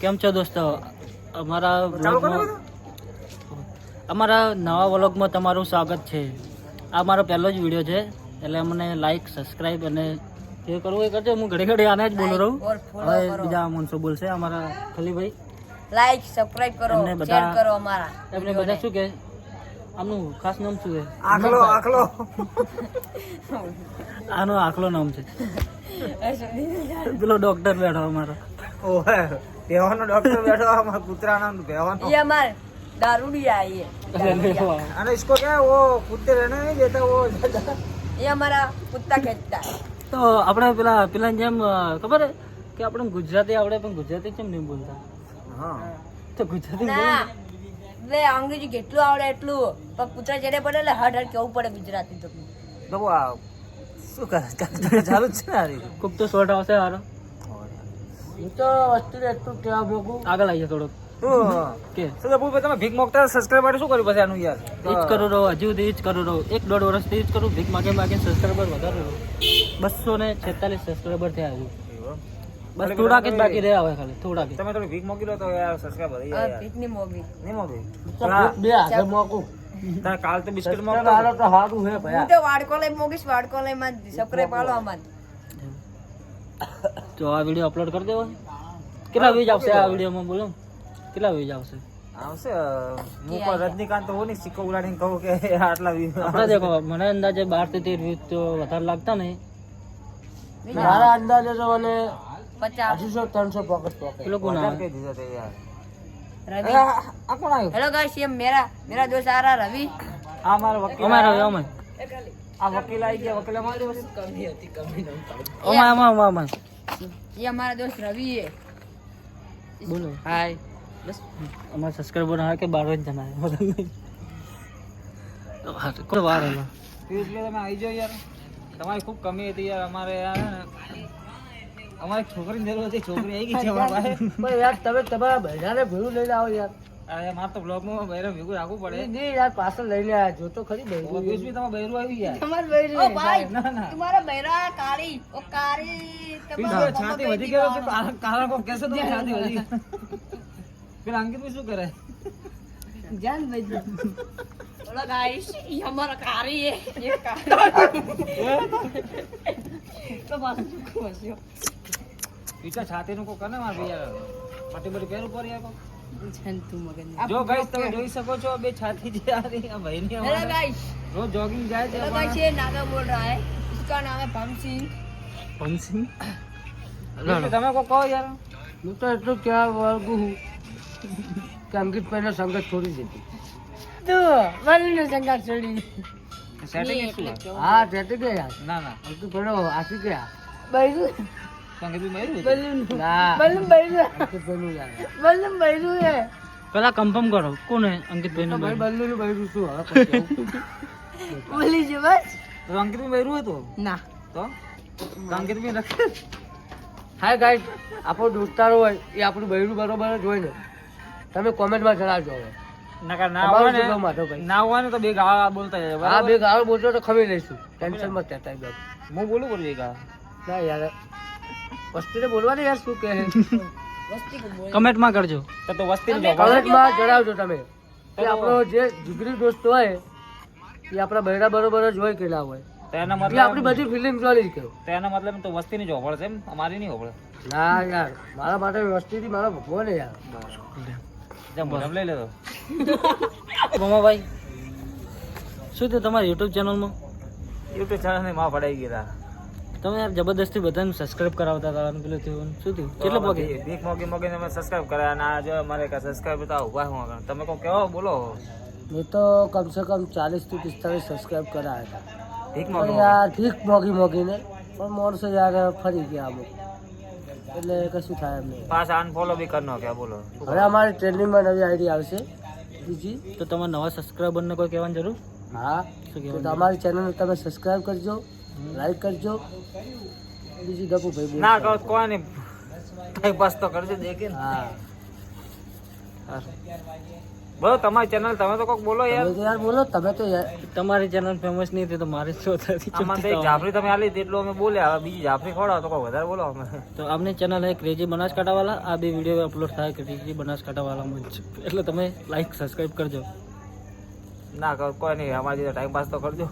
કેમ છો દોસ્તો? અમારા નવા વ્લોગમાં તમારું સ્વાગત છે. આ મારો પહેલો જ વિડીયો છે, એટલે મને લાઈક, સબસ્ક્રાઈબ અને જે કરવું એ કરજો. હું ઘડી ઘડી આને જ બોલું રહું. હવે બીજા માણસો બોલશે. અમારા ખલીભાઈ લાઈક, સબસ્ક્રાઇબ કરો, શેર કરો. અમારા એમને બધા શું કે આમનું ખાસ નામ શું છે? આખલો આનો આખલો નામ છે. પેલો ડોક્ટર બેઠો અમારો. ઓહે બેવાનો ડોક્ટર બેઠો हमारा कुतरा नाम बेवानो ये हमारे दारूडिया है ये अरे इसको क्या है वो कुत्ते रहने नहीं देता वो ये हमारा कुत्ता खेचता है. તો આપણે પેલા જેમ ખબર હે કે આપણે ગુજરાતી આવડે પણ ગુજરાતી કેમ નહીં બોલતા? हाँ તો ગુજરાતી ના વે અંગ્રેજી કેટલું આવડે એટલું પણ કૂતરા જેડે પડે એટલે હટ હટ કેવું પડે ગુજરાતી તો. तो वो શું કરે ચાલુ જ છે ને આરી ખૂબ તો શોર્ટ આવશે હારો. હું તો વસ્તુ એટલું કેવા ભોગું આગળ આવીએ થોડુંક કે તો બાપુ તમે ભીખ માંગતા સબસ્ક્રાઇબ માટે શું કર્યું પછી આનું યાર એ જ કરું રહો, હજુ સુધી એ જ કરું રહો. 1-1.5 વર્ષથી એ જ કરું. ભીખ માગે સબસ્ક્રાઈબર વધારે રહો. 246 સબસ્ક્રાઈબર થયા હજુ. બસ થોડાક જ બાકી રહ્યા હવે, ખાલી થોડાક જ. તમે થોડી ભીખ માંગી લો તો યાર સબસ્ક્રાઇબ વધી જાય યાર પીકની મોગી નહીં માંગી બે હાથે મોકું. તારે કાલ તો બિસ્કિટ માંગતો તો સારું હે ભાઈ. હું તો વાડકો લઈ મોગીશ. વાડકો લઈ માં સબસ્ક્રાઇબ આલો અમાર. તો આ વિડીયો અપલોડ કરી દેવો. કેટલા વ્યૂઝ આવશે આ વિડીયોમાં? બોલો કેટલા વ્યૂઝ આવશે? આવશે હું પણ રજનીકાંત હો નહીં સિક્કો ઉડાડીને કહું કે આટલા આપણે દેખો, મને અંદાજે 12 થી 13 વ્યૂઝ તો વધારે લાગતા નહીં. મારા અંદાજે તો મને 50 300 પોકેટ પેલો કોણ આવે? કહી દીધો તે યાર રવિ. આ કોણ આવ્યું हेलो गाइस, ये मेरा दोस्त आ रहा रवि. આ મારો વકીલ અમારો અમે આ વકીલ આવી ગયા વકીલ અમારી અમાર ये हमारा दोस्त रवि है. બોલો હાય. બસ અમારા સબસ્ક્રાઈબર આવે કે 12 જણા આવે મતલબ નહીં. તો હા કોઈ વાર હલો. પિયુષભાઈ તમે આવી જાઓ યાર તમારી ખૂબ કમી હતી યાર અમારે યાર અમારી છોકરીની જરૂર હતી છોકરી આવી ગઈ છે અમારા પાસે પણ યાર તમે તમારા બહેરાને ભેરું લઈને આવો યાર. અરે મારે તો બ્લોગમાં બહેરો ભેગું રાખવું પડે નહીં યાર, પાછળ લઈને આવ્યા જો તો ખરી બહેરું. પિયુષભાઈ તમારે બહેરું આવી યાર ओ भाई, ના ના तुम्हारा बहरा है काली. ओ काली પિયુષભાઈ છાતી વધી ગયો તો કારણ કો કેસે તો છાતી વધી પેલા અંકિત ભાઈ શું કરે जान भाई. बोलो गाइस, ये हमारा कारी है. ये कारी तो बस खुशियो. પીછા છાતીનું કો કરે માર ભાઈ યાર પાટી બડી પહેરું પર યાર जान तू मगन. જો ગાઈસ તમે જોઈ શકો છો બે છાતી જે આ રહી આ ભાઈની हेलो गाइस. રોજ જોગિંગ જાય છે हेलो गाइस, ये नागा बोल रहा है. इसका नाम है पम सिंह. પમસિંગ. તમે કો કહો યાર હું તો એટલું કહેવા માંગુ છું કે અંકિત પહેલા સંગત છોડી દીધી. तू बल्लू संगा छोड़ी. સેટિંગ શું હા તેથી ગયા ના ના અંકિત પહેલો આસી ગયા. बल्लू સંગીત બી માર્યું बल्लू ના बल्लू बल्लू અંકિત પહેલું યાર. बल्लू बल्लू है. પેલા કન્ફર્મ કરો કોણ હે અંકિતભાઈ નું ભાઈ? બલ્લુનું બૈરું શું હવે પછી કેવું? बोली जी बस. તો અંકિત બી માર્યું હતું ना તો અંકિત બી રખે હાય ગાઈસ, આપણો દોસ્તાર હોય એ આપણું બૈરું બરોબર જ હોય ને? તમે કોમેન્ટમાં જણાવજો હવે. નકર ના તમારું હોય શું કહું ને માધવભાઈ? ના હોય ને તો બે ગાળા બોલતા જાય આ બરાબર બે ગાળો બોલતો તો ખમી લઈશું. ટેન્શન મત લેતા એકદમ. હું બોલું બોલું બે ગાળા ના યાર, વસ્તીને બોલવાની યાર શું કહે? वस्ती को बोल. કમેન્ટમાં કરજો. તો વસ્તી કમેન્ટમાં જણાવજો તમે કે આપણો જે જીગરી દોસ્ત હોય એ આપણા બૈરા બરોબર જ હોય કે ના હોય. તો એના એ આપણી મતલબ બધી ફિલિંગ જોઈ કે તો એનો મતલબ તો વસ્તીની જ હોભળ છે એમ અમારી નહીં હોભળ ના યાર, મારા માટે વસ્તીથી મારા ભગવાન યાર. જેમ ભરમ લઈ લેતો મમાભાઈ શું થયું તમારી યુટ્યુબ ચેનલમાં? યુટ્યુબ ચેનલ ની માં પડાઈ ગયા તમે યાર જબરદસ્તી બધાને સબસ્ક્રાઇબ કરાવતા હતા અને પેલું થયું શું થયું? કેટલા પગે? ભીખ મોગી મોગીને અમે સબસ્ક્રાઇબ કર્યા અને આ જો અમારે કા સબસ્ક્રાઇબ હતા ઉભા હું આગળ તમે કો કેવો બોલો મેં તો કમ સે કમ 40 થી 45 સબસ્ક્રાઇબ કરાયા હતા. ભીખ પણ મોગી યાર ઠીક મોગીને પણ માણસો યાર ફરી ગયા અમુક, એટલે કશું થાય એમ નહીં. પાછા અનફોલો બી કરનો કે બોલો હવે અમારી ટ્રેનિંગમાં નવી આઈડી આવશે બીજી. તો તમારા નવા સબસ્ક્રાઇબરને કોઈ કહેવાની જરૂર? હા, તો તમારી ચેનલને તમે સબસ્ક્રાઇબ કરજો, લાઈક કરજો. બીજી ગપુ ભાઈ ના કહો કોઈ નહીં ટાઈમ પાસ તો કરજો દેખે ને હા. બોલો તમારી ચેનલ તમે તો કોક બોલો યાર. તમે તો યાર બોલો, તમે તો યાર તમારી ચેનલ ફેમસ નહીં થઈ તો મારે શું થતી આમાં તો એક જાફરી તમે આલી તેટલું અમે બોલ્યા, હવે બીજી જાફરી ખવડાવો તો કોઈ વધારે બોલો અમે. તો આમની ચેનલ है ક્રેઝી બનાસકાંઠાવાલા. આ બે વિડીયો અપલોડ થાય ક્રેઝી બનાસકાંઠાવાલામાં જ, એટલે તમે લાઈક સબસ્ક્રાઈબ કરજો. ના કોઈ નહીં, અમારી ટાઈમ પાસ તો કરજો.